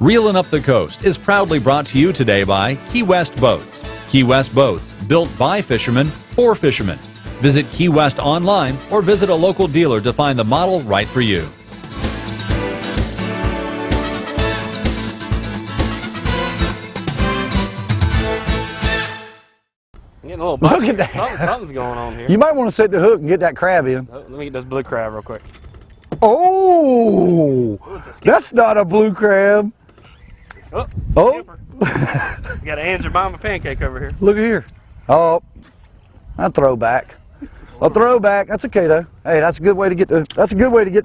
Reelin' Up the Coast is proudly brought to you today by Key West Boats. Key West Boats, built by fishermen for fishermen. Visit Key West online or visit a local dealer to find the model right for you. Getting a little Look at that. Something's going on here. You might want to set the hook and get that crab in. Let me get this blue crab real quick. Oh, that's not a blue crab. Oh. You got an Aunt Jemima pancake over here. Look at here. Oh, a throwback. A throwback. That's okay though. Hey, that's a good way to get the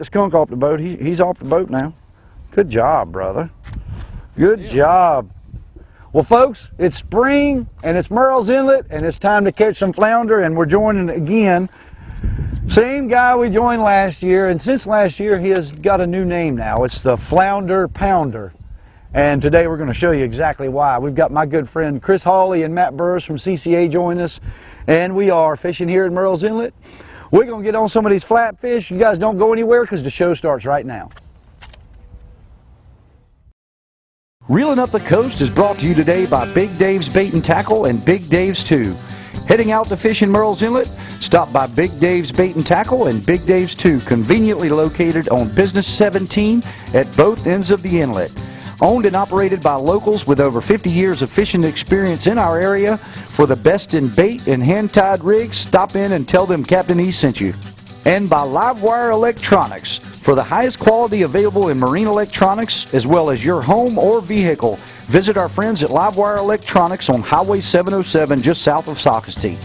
skunk off the boat. He's off the boat now. Good job, brother. Good job. Well, folks, it's spring and it's Merle's Inlet and it's time to catch some flounder, and we're joining again. Same guy we joined last year, and since last year he has got a new name now. It's the Flounder Pounder. And today we're going to show you exactly why. We've got my good friend Chris Hawley and Matt Burris from CCA join us, and we are fishing here at Merle's Inlet. We're going to get on some of these flatfish. You guys don't go anywhere because the show starts right now. Reeling Up the Coast is brought to you today by Big Dave's Bait and Tackle and Big Dave's 2. Heading out to fish in Merle's Inlet? Stop by Big Dave's Bait and Tackle and Big Dave's 2, conveniently located on Business 17 at both ends of the inlet. Owned and operated by locals with over 50 years of fishing experience in our area. For the best in bait and hand-tied rigs, stop in and tell them Captain E sent you. And by Livewire Electronics, for the highest quality available in marine electronics as well as your home or vehicle. Visit our friends at Livewire Electronics on Highway 707 just south of Socastee.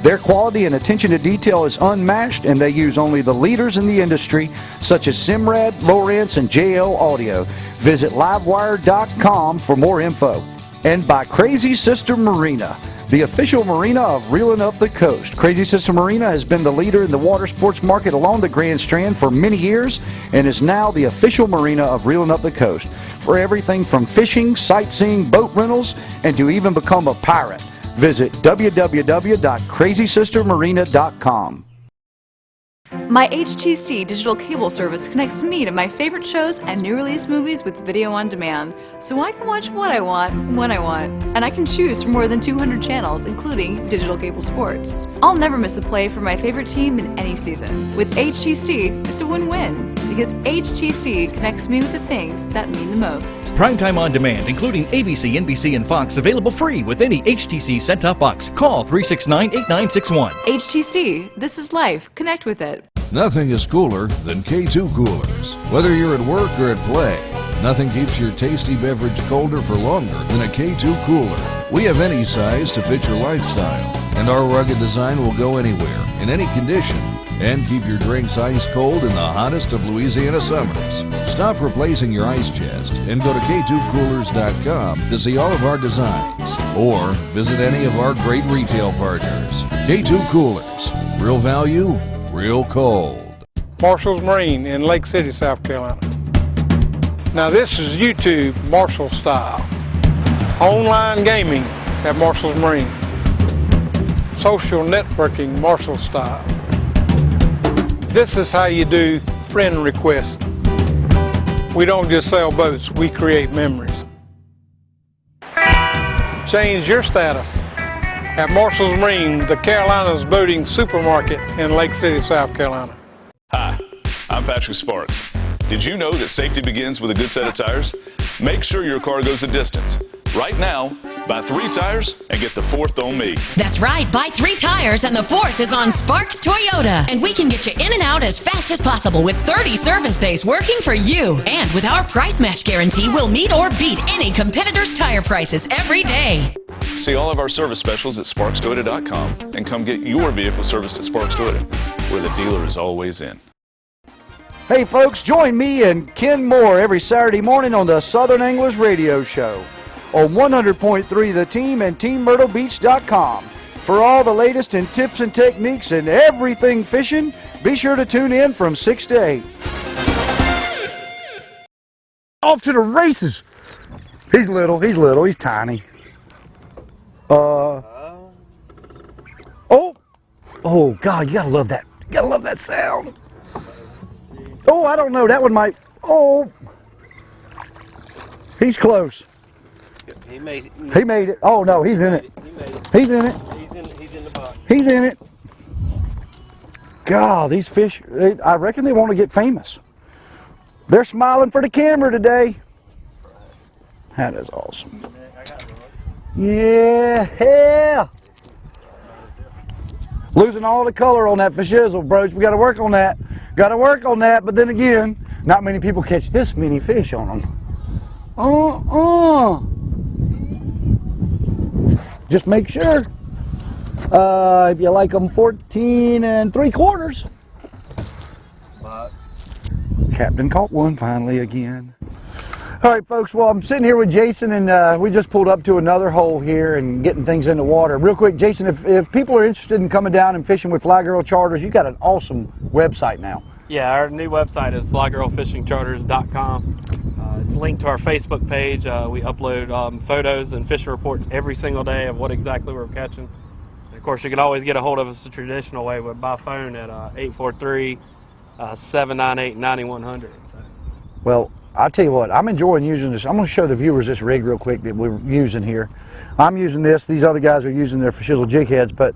Their quality and attention to detail is unmatched, and they use only the leaders in the industry, such as Simrad, Lowrance, and JL Audio. Visit livewire.com for more info. And by Crazy Sister Marina, the official marina of Reeling Up the Coast. Crazy Sister Marina has been the leader in the water sports market along the Grand Strand for many years and is now the official marina of Reeling Up the Coast for everything from fishing, sightseeing, boat rentals, and to even become a pirate. Visit www.crazysistermarina.com. My HTC digital cable service connects me to my favorite shows and new release movies with video on demand, so I can watch what I want, when I want, and I can choose from more than 200 channels, including digital cable sports. I'll never miss a play for my favorite team in any season. With HTC, it's a win-win, because HTC connects me with the things that mean the most. Primetime on demand, including ABC, NBC, and Fox, available free with any HTC set-top box. Call 369-8961. HTC, this is life. Connect with it. Nothing is cooler than K2 coolers. Whether you're at work or at play, nothing keeps your tasty beverage colder for longer than a K2 cooler. We have any size to fit your lifestyle, and our rugged design will go anywhere, in any condition, and keep your drinks ice cold in the hottest of Louisiana summers. Stop replacing your ice chest and go to K2coolers.com to see all of our designs, or visit any of our great retail partners. K2 Coolers. Real value, real cold. Marshall's Marine in Lake City, South Carolina. Now this is YouTube Marshall style. Online gaming at Marshall's Marine. Social networking Marshall style. This is how you do friend requests. We don't just sell boats, we create memories. Change your status at Marshall's Marine, the Carolinas boating supermarket in Lake City, South Carolina. Hi, I'm Patrick Sparks. Did you know that safety begins with a good set of tires? Make sure your car goes the distance. Right now, buy 3 tires and get the 4th on me. That's right, buy 3 tires and the 4th is on Sparks Toyota. And we can get you in and out as fast as possible with 30 service bays working for you. And with our price match guarantee, we'll meet or beat any competitor's tire prices every day. See all of our service specials at sparkstoyota.com and come get your vehicle serviced at Sparks Toyota, where the dealer is always in. Hey folks, join me and Ken Moore every Saturday morning on the Southern Anglers Radio Show on 100.3 The Team and TeamMyrtleBeach.com. For all the latest in tips and techniques and everything fishing, be sure to tune in from 6 to 8. Off to the races. He's little, he's tiny. Oh God, you gotta love that. You gotta love that sound. Oh, I don't know, that one might, He's close. He made it. He made it. Oh no, he's in it. He made it. He's in it. He's in the box. He's in it. God, these fish, I reckon they want to get famous. They're smiling for the camera today. That is awesome. Yeah. Losing all the color on that fishizzle, bros. We got to work on that. Got to work on that. But then again, not many people catch this many fish on them. Just make sure. If you like them 14 3/4. Captain caught one finally again. All right, folks. Well, I'm sitting here with Jason, and we just pulled up to another hole here and getting things in the water. Real quick, Jason, if people are interested in coming down and fishing with Fly Girl Charters, you got an awesome website now. Yeah, our new website is flygirlfishingcharters.com. It's linked to our Facebook page. We upload photos and fishing reports every single day of what exactly we're catching. And of course, you can always get a hold of us the traditional way, but by phone at 843-798-9100. Well, I'll tell you what, I'm enjoying using this. I'm going to show the viewers this rig real quick that we're using here. I'm using this. These other guys are using their fishizzle jig heads, but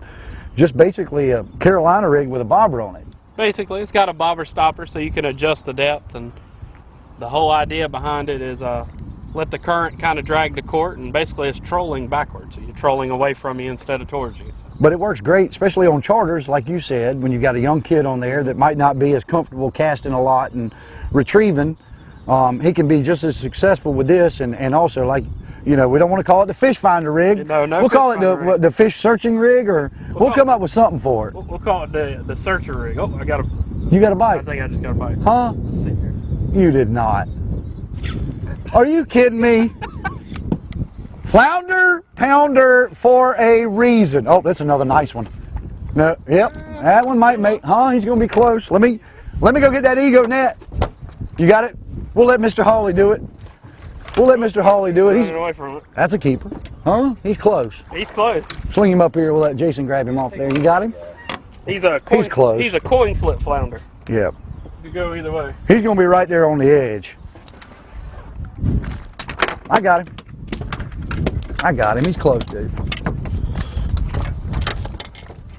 just basically a Carolina rig with a bobber on it. Basically, it's got a bobber stopper so you can adjust the depth, and the whole idea behind it is let the current kind of drag the court, and basically it's trolling backwards. So you're trolling away from you instead of towards you. But it works great, especially on charters, like you said, when you've got a young kid on there that might not be as comfortable casting a lot and retrieving. He can be just as successful with this, and also, like, you know, we don't want to call it the fish finder rig. No, we'll call it the fish searching rig, or we'll come up with something for it. We'll call it the searcher rig. Oh, I got a. You got a bite? I think I just got a bite. Huh? Let's see here. You did not. Are you kidding me? Flounder pounder for a reason. Oh, that's another nice one. No, yep, that one might make. Huh? He's gonna be close. Let me go get that ego net. You got it? We'll let Mr. Hawley do it. We'll let Mr. Hawley do it. He's away from it. That's a keeper. Huh? He's close. He's close. Swing him up here. We'll let Jason grab him off there. You got him? He's close. He's a coin flip flounder. Yep. You go either way. He's gonna be right there on the edge. I got him. I got him. He's close, dude.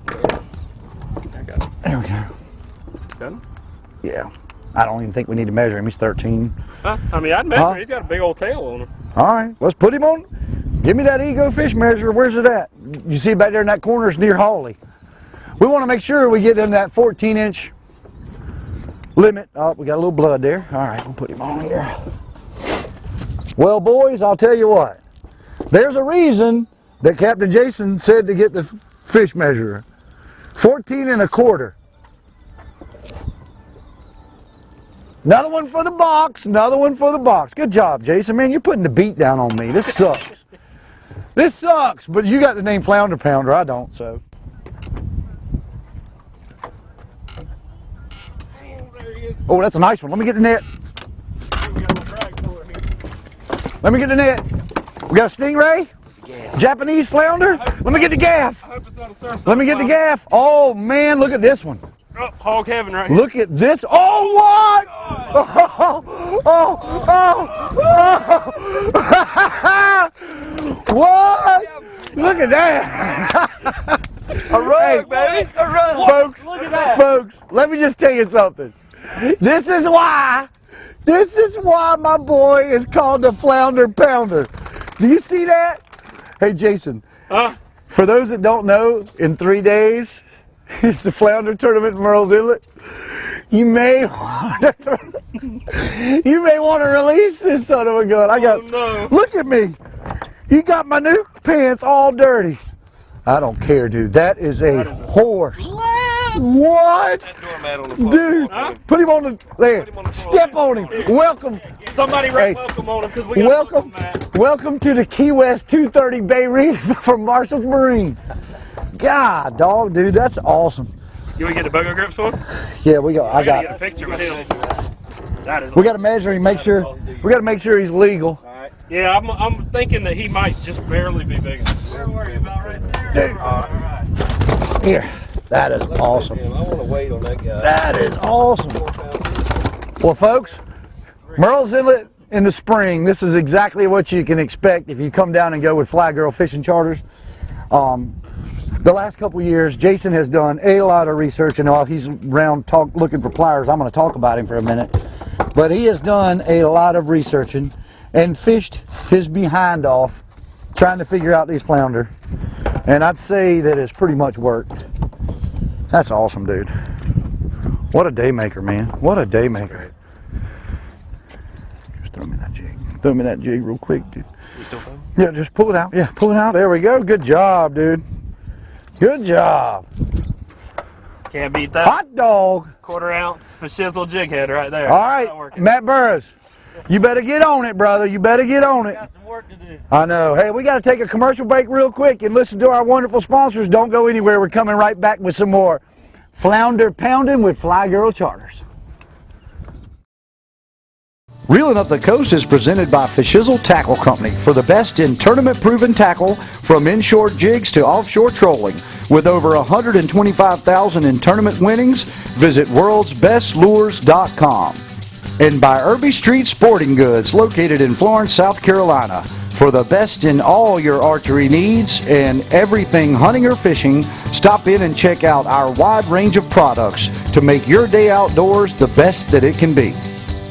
I got him. There we go. Got him? Yeah. I don't even think we need to measure him. He's 13. I mean, I'd measure. He's got a big old tail on him. All right. Let's put him on. Give me that ego fish measure. Where's it at? You see back there in that corner is near Hawley. We want to make sure we get in that 14-inch limit. Oh, we got a little blood there. All right. We'll put him on here. Well, boys, I'll tell you what. There's a reason that Captain Jason said to get the fish measurer. 14 1/4. Another one for the box. Another one for the box. Good job, Jason. Man, you're putting the beat down on me. This sucks. This sucks. But you got the name Flounder Pounder. I don't, so. Oh, that's a nice one. Let me get the net. Let me get the net. We got a stingray? Yeah. Japanese flounder? Let me get the gaff. I hope it's not a surf. Let me get the gaff. Oh, man, look at this one. Oh, hog heaven right here. Look at this. Oh, what? What? Look at that. A rug, baby. A rug. Folks, look at that. Folks, let me just tell you something. This is why my boy is called the Flounder Pounder. Do you see that? Hey, Jason. For those that don't know, in 3 days, it's the Flounder Tournament in Merle's Inlet. You may want to release this son of a gun. No. Look at me. You got my new pants all dirty. I don't care, dude. That is a horse. What? Dude, put him on the land. Step on him. Welcome. Somebody write welcome on him because we got welcome to the Key West 230 Bay Reef from Marshall's Marine. God, dog, dude, that's awesome. You want to get the BOGO grips for him? Yeah, I got. Get a picture with him. That is. We got to measure him. Make sure. We got to make sure he's legal. Yeah, I'm thinking that he might just barely be big enough. Don't worry about right there. Dude. All right. Here. That is awesome. I want to wait on that guy. That is awesome. Well, folks, Merle's Inlet in the spring, this is exactly what you can expect if you come down and go with Fly Girl Fishing Charters. The last couple years, Jason has done a lot of research, and while he's around looking for pliers, I'm going to talk about him for a minute. But he has done a lot of researching and fished his behind off trying to figure out these flounder. And I'd say that it's pretty much worked. That's awesome, dude. What a day maker, man. What a day maker. Just throw me that jig. Throw me that jig real quick, dude. You still filming? Yeah, just pull it out. Yeah, pull it out. There we go. Good job, dude. Good job. Can't beat that. Hot dog. 1/4 ounce for shizzle jig head right there. All right, Matt Burris, you better get on it, brother. You better get on it. Got some work to do. I know. Hey, we got to take a commercial break real quick and listen to our wonderful sponsors. Don't go anywhere. We're coming right back with some more Flounder Pounding with Fly Girl Charters. Reeling Up the Coast is presented by Fishizzle Tackle Company for the best in tournament-proven tackle from inshore jigs to offshore trolling. With over 125,000 in tournament winnings, visit worldsbestlures.com. And by Irby Street Sporting Goods, located in Florence, South Carolina. For the best in all your archery needs and everything hunting or fishing, stop in and check out our wide range of products to make your day outdoors the best that it can be.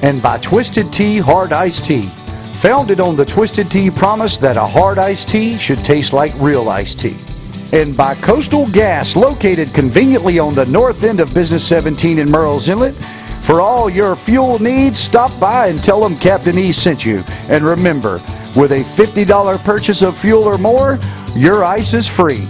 And by Twisted Tea Hard Iced Tea, founded on the Twisted Tea promise that a hard iced tea should taste like real iced tea. And by Coastal Gas, located conveniently on the north end of Business 17 in Murrells Inlet. For all your fuel needs, stop by and tell them Captain E sent you. And remember, with a $50 purchase of fuel or more, your ice is free.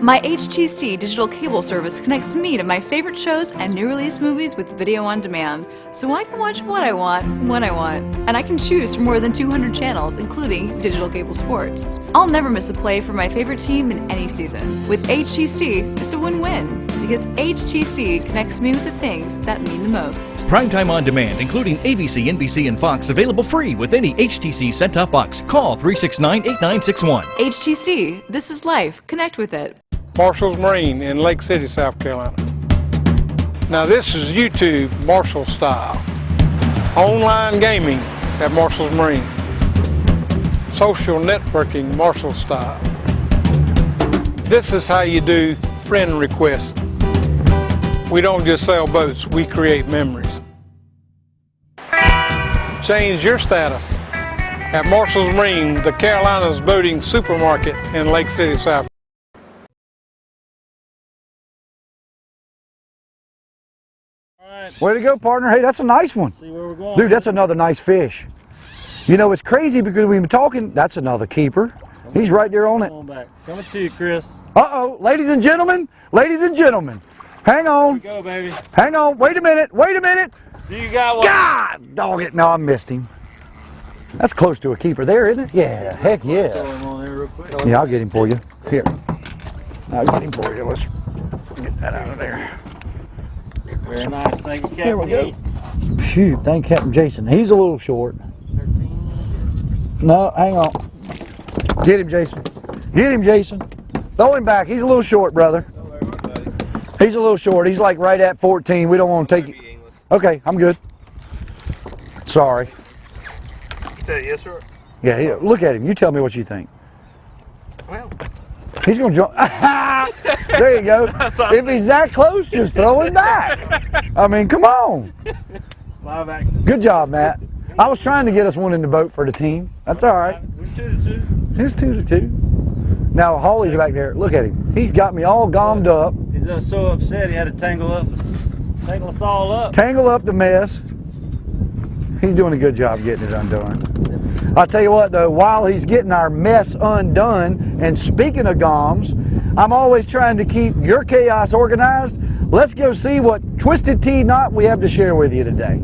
My HTC digital cable service connects me to my favorite shows and new release movies with video on demand, so I can watch what I want, when I want, and I can choose from more than 200 channels, including digital cable sports. I'll never miss a play for my favorite team in any season. With HTC, it's a win-win, because HTC connects me with the things that mean the most. Primetime on demand, including ABC, NBC, and Fox, available free with any HTC set-top box. Call 369-8961. HTC, this is life. Connect with it. Marshall's Marine in Lake City, South Carolina. Now this is YouTube Marshall style. Online gaming at Marshall's Marine. Social networking Marshall style. This is how you do friend requests. We don't just sell boats, we create memories. Change your status at Marshall's Marine, the Carolinas boating supermarket in Lake City, South Carolina. Way to go, partner. Hey, that's a nice one. See where we're going. Dude, that's another nice fish. You know, it's crazy because we've been talking. That's another keeper. He's right there on it. Back. Coming to you, Chris. Uh-oh, ladies and gentlemen, hang on. Here we go, baby. Hang on, wait a minute. Do you got one? God dog it, no, I missed him. That's close to a keeper there, isn't it? Yeah, heck yeah. Throw him on there real quick. Yeah, I'll get him for you. Here, I'll get him for you. Let's get that out of there. Very nice. Thank you, Captain. Here we go. Shoot, thank Captain Jason. He's a little short. No, hang on. Get him, Jason. Get him, Jason. Throw him back. He's a little short, brother. He's a little short. He's like right at 14. We don't want to take it. Okay, I'm good. Sorry. You said yes, sir? Yeah, look at him. You tell me what you think. Well, he's going to jump. There you go. If he's that close, just throw him back. I mean, come on. Live action. Good job, Matt. I was trying to get us one in the boat for the team. That's all right. It's 2-2. Now, Hawley's back there. Look at him. He's got me all gommed up. He's so upset he had to tangle us all up. Tangle up the mess. He's doing a good job getting it undone. I'll tell you what, though, while he's getting our mess undone, and speaking of goms, I'm always trying to keep your chaos organized. Let's go see what Twisted Tea knot we have to share with you today.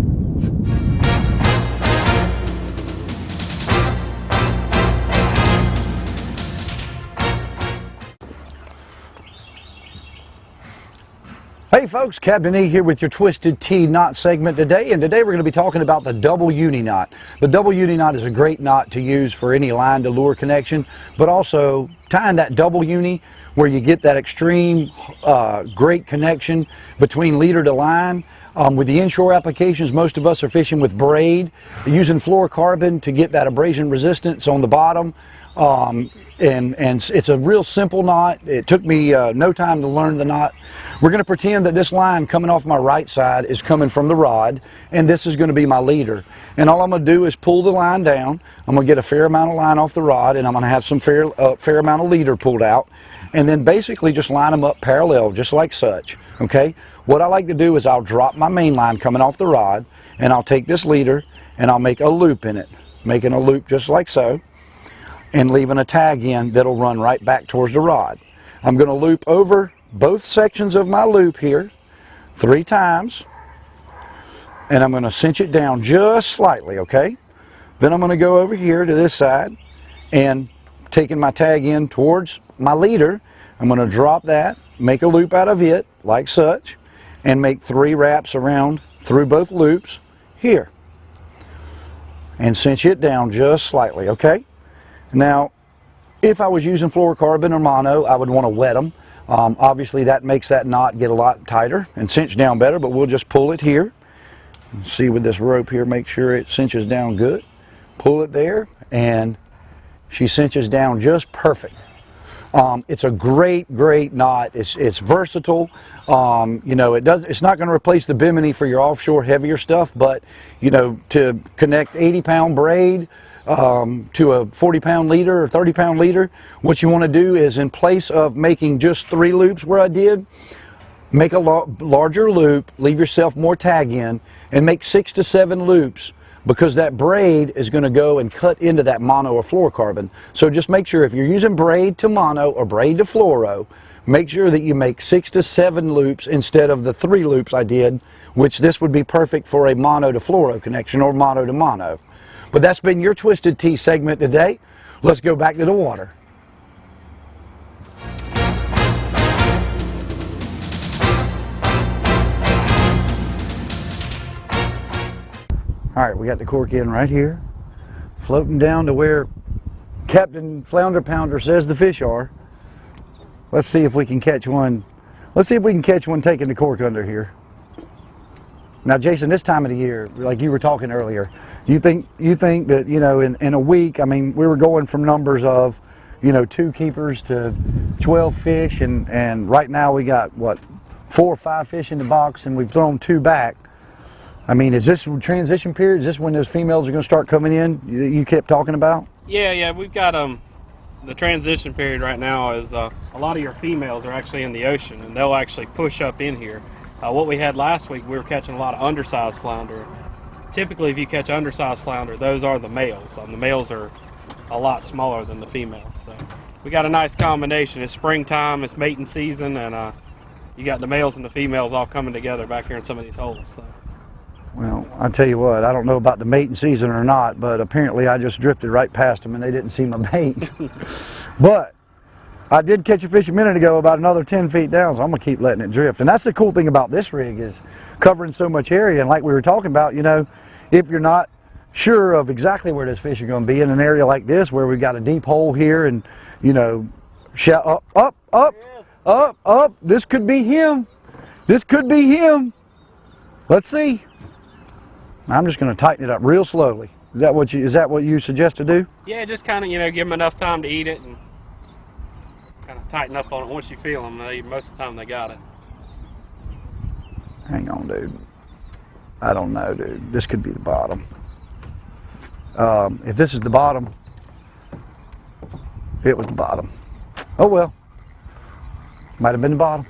Hey folks, Captain E here with your Twisted Tea knot segment today, and today we're going to be talking about the double uni knot. The double uni knot is a great knot to use for any line to lure connection, but also tying that double uni where you get that extreme great connection between leader to line. With the inshore applications, most of us are fishing with braid, using fluorocarbon to get that abrasion resistance on the bottom. And it's a real simple knot. It took me no time to learn the knot. We're going to pretend that this line coming off my right side is coming from the rod, and this is going to be my leader. And all I'm going to do is pull the line down. I'm going to get a fair amount of line off the rod, and I'm going to have some fair amount of leader pulled out, and then basically just line them up parallel, just like such. Okay? What I like to do is I'll drop my main line coming off the rod, and I'll take this leader and I'll make a loop in it, making a loop just like so, and leaving a tag in that'll run right back towards the rod. I'm going to loop over both sections of my loop here 3 times, and I'm going to cinch it down just slightly, okay? Then I'm going to go over here to this side, and taking my tag in towards my leader, I'm going to drop that, make a loop out of it like such, and make 3 wraps around through both loops here, and cinch it down just slightly, okay? Now, if I was using fluorocarbon or mono, I would want to wet them. Obviously, that makes that knot get a lot tighter and cinch down better, but we'll just pull it here. See with this rope here, make sure it cinches down good. Pull it there, and she cinches down just perfect. It's a great knot. It's versatile. You know, it's not going to replace the bimini for your offshore heavier stuff, but you know, to connect 80-pound braid to a 40-pound leader or 30-pound leader, what you want to do is, in place of making just 3 loops where I did, make a larger loop, leave yourself more tag in, and make 6 to 7 loops, because that braid is going to go and cut into that mono or fluorocarbon. So just make sure, if you're using braid to mono or braid to fluoro, make sure that you make 6 to 7 loops instead of the 3 loops I did, which this would be perfect for a mono to fluoro connection or mono to mono. But that's been your Twisted Tea segment today. Let's go back to the water. All right, we got the cork in right here, floating down to where Captain Flounder Pounder says the fish are. Let's see if we can catch one. Let's see if we can catch one taking the cork under here. Now, Jason, this time of the year, like you were talking earlier, you think that, you know, in a week, I mean, we were going from numbers of, you know, 2 keepers to 12 fish, and right now we got, what, 4 or 5 fish in the box, and we've thrown 2 back. I mean, is this transition period? Is this when those females are going to start coming in? You kept talking about? Yeah, we've got the transition period right now is a lot of your females are actually in the ocean, and they'll actually push up in here. What we had last week, we were catching a lot of undersized flounder. Typically, if you catch undersized flounder, those are the males. The males are a lot smaller than the females. So we got a nice combination. It's springtime, it's mating season, and you got the males and the females all coming together back here in some of these holes. So. Well, I tell you what, I don't know about the mating season or not, but apparently I just drifted right past them and they didn't see my bait. But I did catch a fish a minute ago about another 10 feet down, so I'm going to keep letting it drift. And that's the cool thing about this rig, is covering so much area. And like we were talking about, you know, if you're not sure of exactly where this fish are going to be in an area like this, where we've got a deep hole here, and, you know, up, this could be him. This could be him. Let's see. I'm just going to tighten it up real slowly. Is that what you suggest to do? Yeah, just kind of, you know, give them enough time to eat it and kind of tighten up on it. Once you feel them, most of the time they got it. Hang on, dude. I don't know, dude. This could be the bottom. If this is the bottom, it was the bottom. Oh well. Might have been the bottom.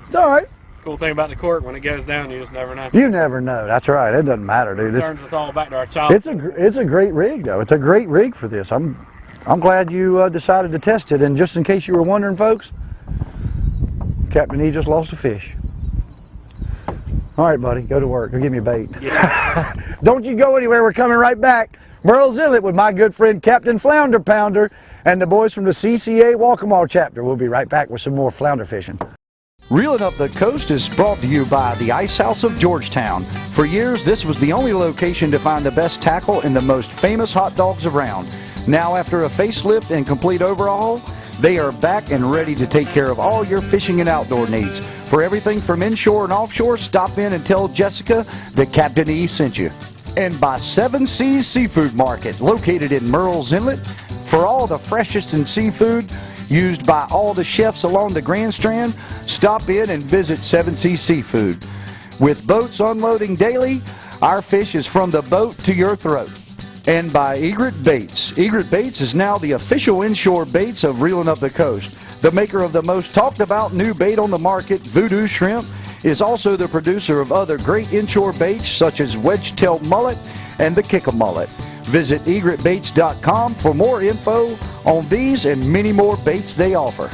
It's all right. Cool thing about the cork, when it goes down, you just never know. You never know. That's right. It doesn't matter, dude. It turns us all back to our childhood. It's a great rig, though. It's a great rig for this. I'm glad you decided to test it. And just in case you were wondering, folks, Captain E just lost a fish. All right, buddy, go to work. Go give me a bait. Yeah. Don't you go anywhere. We're coming right back. Merle's Inlet with my good friend Captain Flounder Pounder and the boys from the CCA Waccamaw Chapter. We'll be right back with some more flounder fishing. Reeling Up the Coast is brought to you by the Ice House of Georgetown. For years, this was the only location to find the best tackle and the most famous hot dogs around. Now, after a facelift and complete overhaul, They are back and ready to take care of all your fishing and outdoor needs. For everything from inshore and offshore, stop in and tell Jessica that Captain E sent you. And by 7 Seas Seafood Market, located in Murrells Inlet, for all the freshest in seafood used by all the chefs along the Grand Strand, stop in and visit 7 Seas Seafood. With boats unloading daily, our fish is from the boat to your throat. And by Egret Baits. Egret Baits is now the official inshore baits of Reeling Up the Coast. The maker of the most talked about new bait on the market, Voodoo Shrimp, is also the producer of other great inshore baits such as Wedge-tailed Mullet and the Kick-a-Mullet. Visit egretbaits.com for more info on these and many more baits they offer.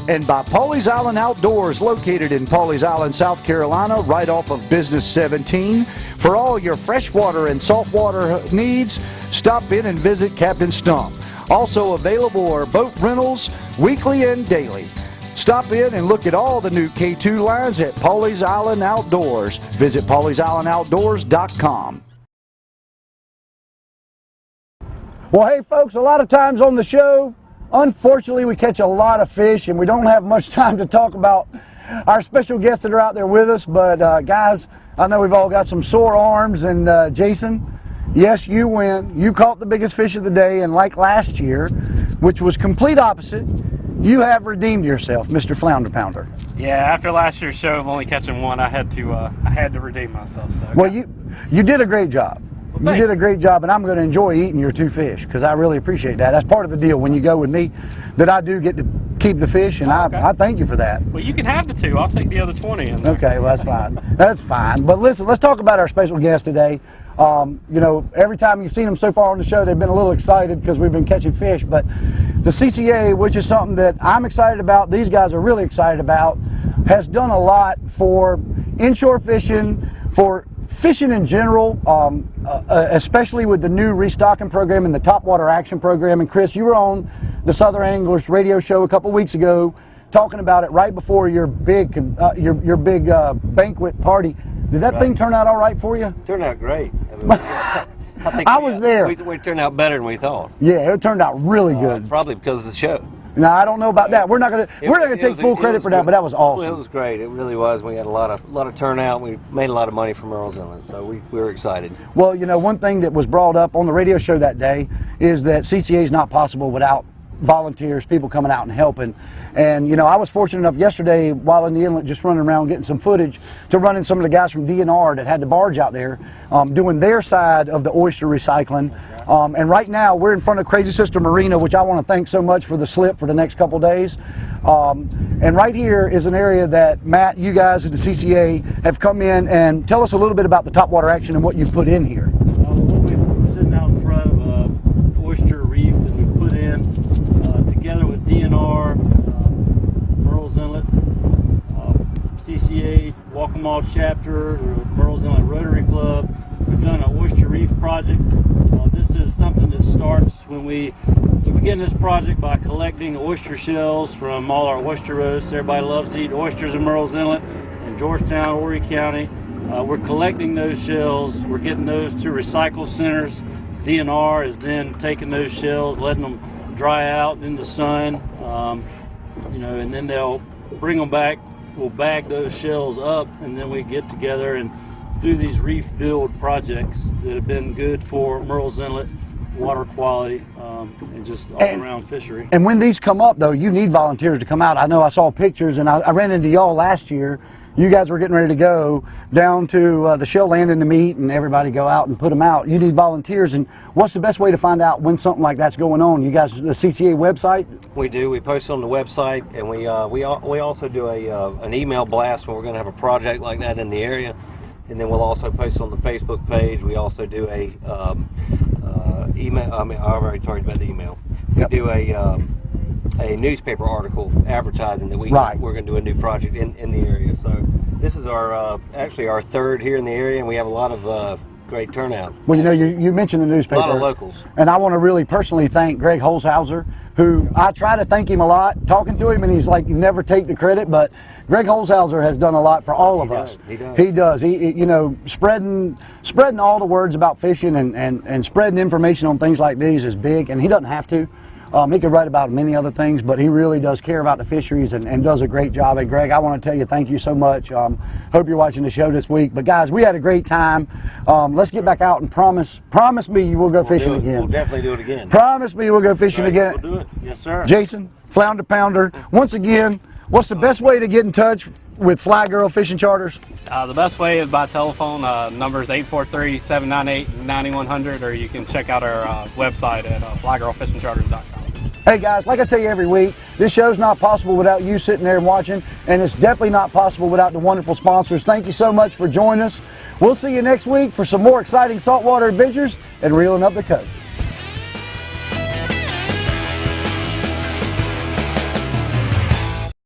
And by Pawleys Island Outdoors, located in Pawleys Island, South Carolina, right off of Business 17. For all your freshwater and saltwater needs, stop in and visit Captain Stump. Also available are boat rentals, weekly and daily. Stop in and look at all the new K2 lines at Pawleys Island Outdoors. Visit PawleysIslandOutdoors.com. Well, hey folks, a lot of times on the show, unfortunately, we catch a lot of fish and we don't have much time to talk about our special guests that are out there with us. But guys, I know we've all got some sore arms, and Jason, yes, you win. You caught the biggest fish of the day, and like last year, which was complete opposite, you have redeemed yourself, Mr. Flounder Pounder. Yeah, after last year's show of only catching one, I had to redeem myself. So well, you did a great job. You did a great job, and I'm going to enjoy eating your 2 fish because I really appreciate that. That's part of the deal when you go with me, that I do get to keep the fish, and I thank you for that. Well, you can have the 2. I'll take the other 20 in there. Okay, well, that's fine. That's fine. But listen, let's talk about our special guest today. You know, every time you've seen them so far on the show, they've been a little excited because we've been catching fish. But the CCA, which is something that I'm excited about, these guys are really excited about, has done a lot for inshore fishing, for fishing in general, especially with the new restocking program and the Topwater Action Program. And Chris, you were on the Southern Anglers radio show a couple weeks ago talking about it right before your big banquet party. Did that thing turn out all right for you? Turned out great. I think I was there. We turned out better than we thought. Yeah, it turned out really good. Probably because of the show. No, I don't know about that. We're not gonna take full credit for that, but that was awesome. Well, it was great. It really was. We had a lot of turnout. We made a lot of money from Murrells Inlet, so we were excited. Well, you know, one thing that was brought up on the radio show that day is that CCA is not possible without volunteers, people coming out and helping. And you know, I was fortunate enough yesterday while in the inlet just running around getting some footage to run in some of the guys from DNR that had the barge out there doing their side of the oyster recycling. And right now we're in front of Crazy Sister Marina, which I want to thank so much for the slip for the next couple days. And right here is an area that Matt, you guys at the CCA have come in, and tell us a little bit about the Topwater Action and what you've put in here. We're sitting out in front of oyster reef that we put in together with DNR, Murrells Inlet, CCA, Waccamaw Chapter, Murrells Inlet Rotary Club. We've done an oyster reef project. This is something that starts when we begin this project by collecting oyster shells from all our oyster roasts. Everybody loves to eat oysters in Murrells Inlet in Georgetown, Horry County. We're collecting those shells. We're getting those to recycle centers. DNR is then taking those shells, letting them dry out in the sun, you know, and then they'll bring them back. We'll bag those shells up, and then we get together and do these reef build projects that have been good for Murrells Inlet, water quality, and just all-around fishery. And when these come up, though, you need volunteers to come out. I know I saw pictures, and I ran into y'all last year. You guys were getting ready to go down to the shell landing to meet, and everybody go out and put them out. You need volunteers, and what's the best way to find out when something like that's going on? You guys, the CCA website? We do. We post on the website, and we also do an email blast when we're going to have a project like that in the area. And then we'll also post on the Facebook page. We also do a email. I mean, I already talked about the email. We do a newspaper article advertising that we're going to do a new project in the area. So this is our actually our third here in the area, and we have a lot of great turnout. Well, you know, you mentioned the newspaper. A lot of locals. And I want to really personally thank Greg Holzhauser, who I try to thank him a lot, talking to him, and he's like, you never take the credit, but Greg Holzhauser has done a lot for all of us. He does. He you know, spreading all the words about fishing and spreading information on things like these is big, and he doesn't have to. He could write about many other things, but he really does care about the fisheries and does a great job. And Greg, I want to tell you thank you so much. Hope you're watching the show this week. But guys, we had a great time. Let's get back out and promise me you will go fishing again. We'll definitely do it again. Promise me we'll go fishing again. We'll do it. Yes, sir. Jason, Flounder Pounder, once again, what's the best way to get in touch with Fly Girl Fishing Charters? The best way is by telephone. Number is 843-798-9100, or you can check out our website at flygirlfishingcharters.com. Hey guys, like I tell you every week, this show's not possible without you sitting there and watching, and it's definitely not possible without the wonderful sponsors. Thank you so much for joining us. We'll see you next week for some more exciting saltwater adventures and Reeling Up the Coast.